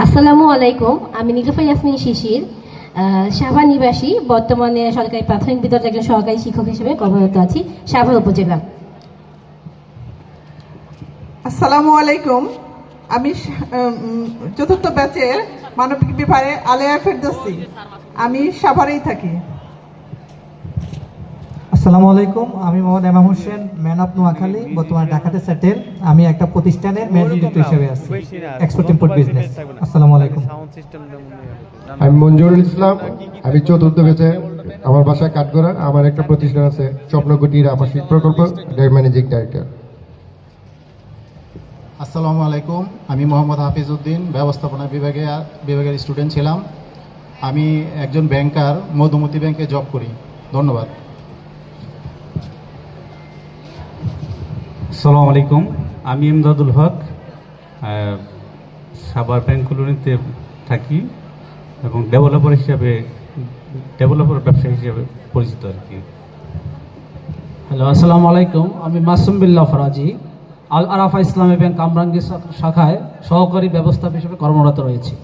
আসসালামু আলাইকুম, আমি নীলুফা ইয়াসমিন শিশির, সাভা নিবাসী। বর্তমানে সরকারি প্রাথমিক বিদ্যালয়ের একজন সহকারী শিক্ষক হিসেবে কর্মরত আছি সাভা উপজেলা। আসসালামু আলাইকুম, আমি চতুর্থ ব্যাচের মানবিক বিভাগে আলেয়া ফেরদৌসী, আমি সাভারেই থাকি। আসসালামু আলাইকুম, আমি মোহাম্মদ এমাম হোসেন, ম্যান অফ নোয়াখালী, বর্তমানে ঢাকাতে সেটেল। আমি একটা প্রতিষ্ঠানের ম্যানেজিং ডিরেক্টর হিসেবে আছি, এক্সপোর্ট ইম্পোর্ট বিজনেস। আসসালামু আলাইকুম। আমি মঞ্জুরুল ইসলাম, আমি চতুর্থ ব্যাচে, আমার বাসায় কাঠগড়া, আমার একটা প্রতিষ্ঠান আছে স্বপ্নকুটির আবাসিক প্রকল্প, ম্যানেজিং ডাইরেক্টর। আসসালামু আলাইকুম, আমি মোহাম্মদ হাফিজ উদ্দিন, ব্যবস্থাপনা বিভাগের স্টুডেন্ট ছিলাম। আমি একজন ব্যাংকার, মধুমতি ব্যাংকে জব করি। ধন্যবাদ। আসসালামু আলাইকুম, আমি ইমদাদুল হক, সাভার ব্যাংক কলোনিতে থাকি এবং ডেভেলপার ব্যবসা হিসেবে পরিচিত আর কি। হ্যালো, আসসালামু আলাইকুম, আমি মাসুম বিল্লাহ ফরাজি, আল আরাফা ইসলামী ব্যাংক কামরাঙ্গী শাখায় সহকারী ব্যবস্থাপক হিসেবে কর্মরত রয়েছি।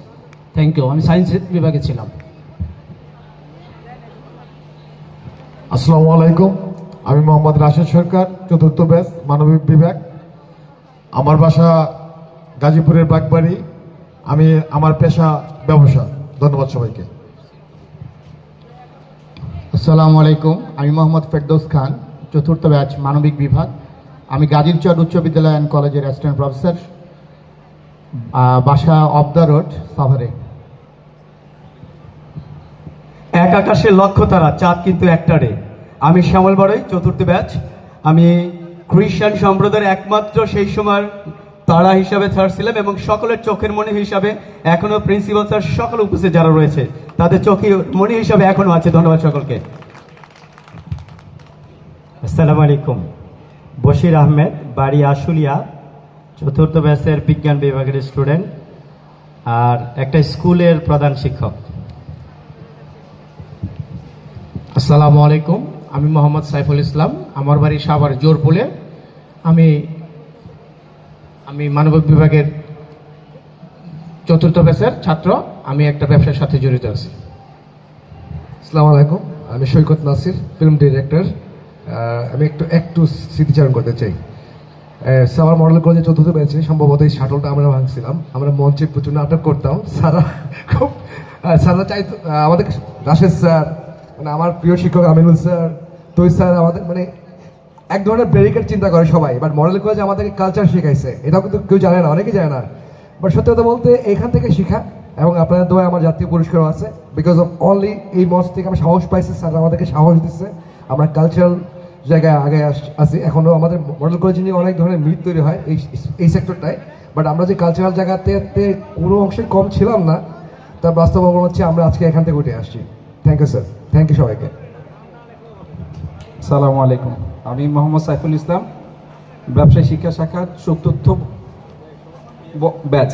Thank you. আমি সায়েন্স বিভাগে ছিলাম। আসসালামু আলাইকুম, আমি মোহাম্মদ রাশেদ সরকার, চতুর্থ ব্যাচ, মানবিক বিভাগ। আমার বাসা গাজীপুরের বাগবাড়ি। আমার পেশা ব্যবসা। ধন্যবাদ সবাইকে। আসসালামু আলাইকুম, আমি মোহাম্মদ ফেরদৌস খান, চতুর্থ ব্যাচ, মানবিক বিভাগ। আমি গাজীরচর উচ্চ বিদ্যালয় অ্যান্ড কলেজের অ্যাসিস্ট্যান্ট প্রফেসর, বাসা অফ দ্য রোড, সাভারে। এক আকাশে লক্ষ তারা, চাঁদ কিন্তু একটারে। আমি শ্যামল বড়ই, চতুর্থ ব্যাচ। আমি খ্রিস্টান সম্প্রদায়ের একমাত্র সেই সময় তারা হিসাবে স্যার ছিলাম এবং সকলের চোখের মণি হিসাবে এখনো প্রিন্সিপাল স্যার সকল উপস্থিত যারা রয়েছে তাদের চোখের মণি হিসাবে এখনো আছে। ধন্যবাদ সকলকে। আসসালামু আলাইকুম, বশির আহমেদ, বাড়ি আশুলিয়া, চতুর্থ ব্যাচের বিজ্ঞান বিভাগের স্টুডেন্ট আর একটা স্কুলের প্রধান শিক্ষক। আসসালামু আলাইকুম, আমি মোহাম্মদ সাইফুল ইসলাম, আমার বাড়ি সাভার জোরপুলে। আমি মানবিক বিভাগের চতুর্থ ব্যাচের ছাত্র। আমি একটা ব্যবসার সাথে জড়িত আছি। আসসালামু আলাইকুম, আমি সৈকত নাসির, ফিল্ম ডিরেক্টর। আমি একটু স্মৃতিচারণ করতে চাই। সাভার মডেল কলেজে চতুর্থ ব্যাচে সম্ভবত এই শাটলটা আমরা ভাঙছিলাম। আমরা মঞ্চে প্রচুর নাটক করতাম। সারা চাইতো আমাদের, রাশেদ স্যার, মানে আমার প্রিয় শিক্ষক আমিনুল স্যার, তুই স্যার, আমাদের মানে এক ধরনের ব্যারিকেড চিন্তা করে সবাই। বাট মডেল কলেজে আমাদেরকে কালচার শিখাইছে, এটাও কিন্তু কেউ জানে না, অনেকেই জানে না। বাট সত্যি কথা বলতে এখান থেকে শিখা, এবং আপনাদের দোয়া আমার জাতীয় পুরস্কারও আছে। বিকজ অফ অনলি এই মঞ্চ থেকে আমরা সাহস পাইছি, স্যার আমাদেরকে সাহস দিচ্ছে। আমরা কালচারাল জায়গায় আগে আসি। এখনও আমাদের মডেল কলেজে নিয়ে অনেক ধরনের মিথ তৈরি হয় এই সেক্টরটায়। বাট আমরা যে কালচারাল জায়গাতে কোনো অংশে কম ছিলাম না, তার বাস্তব প্রমাণ হচ্ছে আমরা আজকে এখান থেকে উঠে আসছি। Thank you sir, thank you সবাইকে। আসসালামু আলাইকুম, আমি মোহাম্মদ সাইফুল ইসলাম, ব্যবসায়ী শিক্ষা শাখা, চতুর্থ ব্যাচ।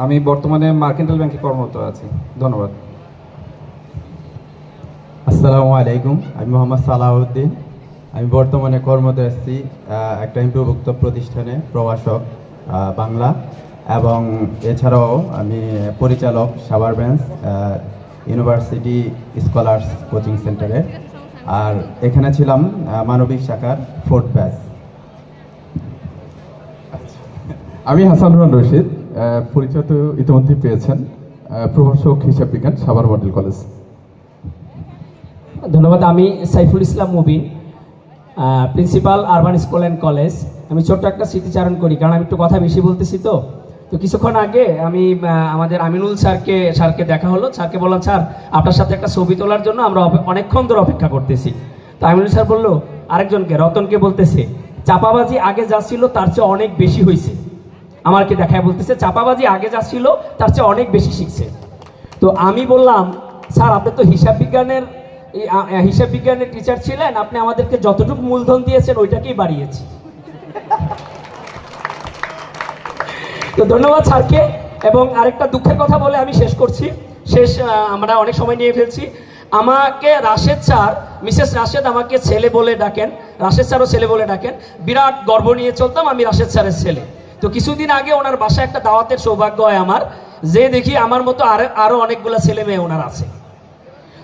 আমি বর্তমানে মার্কেন্টাইল ব্যাংকে কর্মরত আছি। ধন্যবাদ। আসসালামু আলাইকুম, আমি মোহাম্মদ সালাউদ্দিন, আমি বর্তমানে কর্মরত আছি একটা এমপিওভুক্ত প্রতিষ্ঠানে, প্রভাষক বাংলা, এবং এছাড়াও আমি পরিচালক Savar branch university scholars coaching সেন্টারে। আর এখানে ছিলাম মানবিক শাখার ফোর্থ ব্যাচ। আমি হাসান রহমান রশিদ, পরিচয় তো ইতিমধ্যে পেয়েছেন, প্রভাষক হিসাব বিজ্ঞান, সাভার মডেল কলেজ। ধন্যবাদ। আমি Saiful Islam Mubin, principal urban school and college. আমি ছোট্ট একটা স্মৃতিচারণ করি, কারণ আমি একটু কথা বেশি বলতেছি। তো কিছুক্ষণ আগে আমি আমাদের আমিনুল স্যারকে দেখা হলো। স্যারকে বললাম, স্যার আপনার সাথে একটা ছবি তোলার জন্য আমরা অনেকক্ষণ ধরে অপেক্ষা করতেছি। তো আমিনুল স্যার বললো আরেকজনকে, রতনকে বলতেছে, চাপাবাজি আগে যা ছিল তার চেয়ে অনেক বেশি হয়েছে। আমাকে দেখায় বলতেছে, চাপাবাজি আগে যা ছিল তার চেয়ে অনেক বেশি শিখছে। তো আমি বললাম, স্যার আপনি তো হিসাব বিজ্ঞানের টিচার ছিলেন, আপনি আমাদেরকে যতটুকু মূলধন দিয়েছেন ওইটাকেই বাড়িয়েছি। তো ধন্যবাদ স্যারকে। এবং আরেকটা দুঃখের কথা বলে আমি শেষ করছি। আমরা অনেক সময় নিয়ে ফেলছি। আমাকে রাশেদ স্যার, মিসেস রাশেদ আমাকে ছেলে বলে ডাকেন, রাশেদ স্যারও ছেলে বলে ডাকেন। বিরাট গর্ব নিয়ে চলতাম আমি রাশেদ স্যারের ছেলে। তো কিছুদিন আগে ওনার বাসায় একটা দাওয়াতের সৌভাগ্য হয় আমার। যে দেখি আমার মতো আরো অনেকগুলো ছেলে মেয়ে ওনার আছে।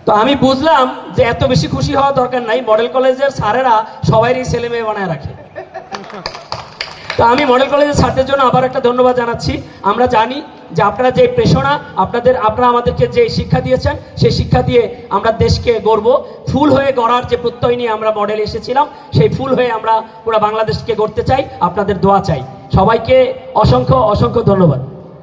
তো আমি বুঝলাম যে এত বেশি খুশি হওয়া দরকার নাই, মডেল কলেজের স্যারেরা সবাইরই ছেলে মেয়ে বানায় রাখে। তো আমি মডেল কলেজের স্যারদের জন্য আবার একটা ধন্যবাদ জানাচ্ছি। আমরা জানি যে আপনারা যে প্রেরণা, আপনারা আমাদেরকে যে শিক্ষা দিয়েছেন, সেই শিক্ষা দিয়ে আমরা দেশকে গড়ব। ফুল হয়ে গড়ার যে প্রত্যয় নিয়ে আমরা মডেলে এসেছিলাম, সেই ফুল হয়ে আমরা পুরো বাংলাদেশকে গড়তে চাই। আপনাদের দোয়া চাই। সবাইকে অসংখ্য অসংখ্য ধন্যবাদ।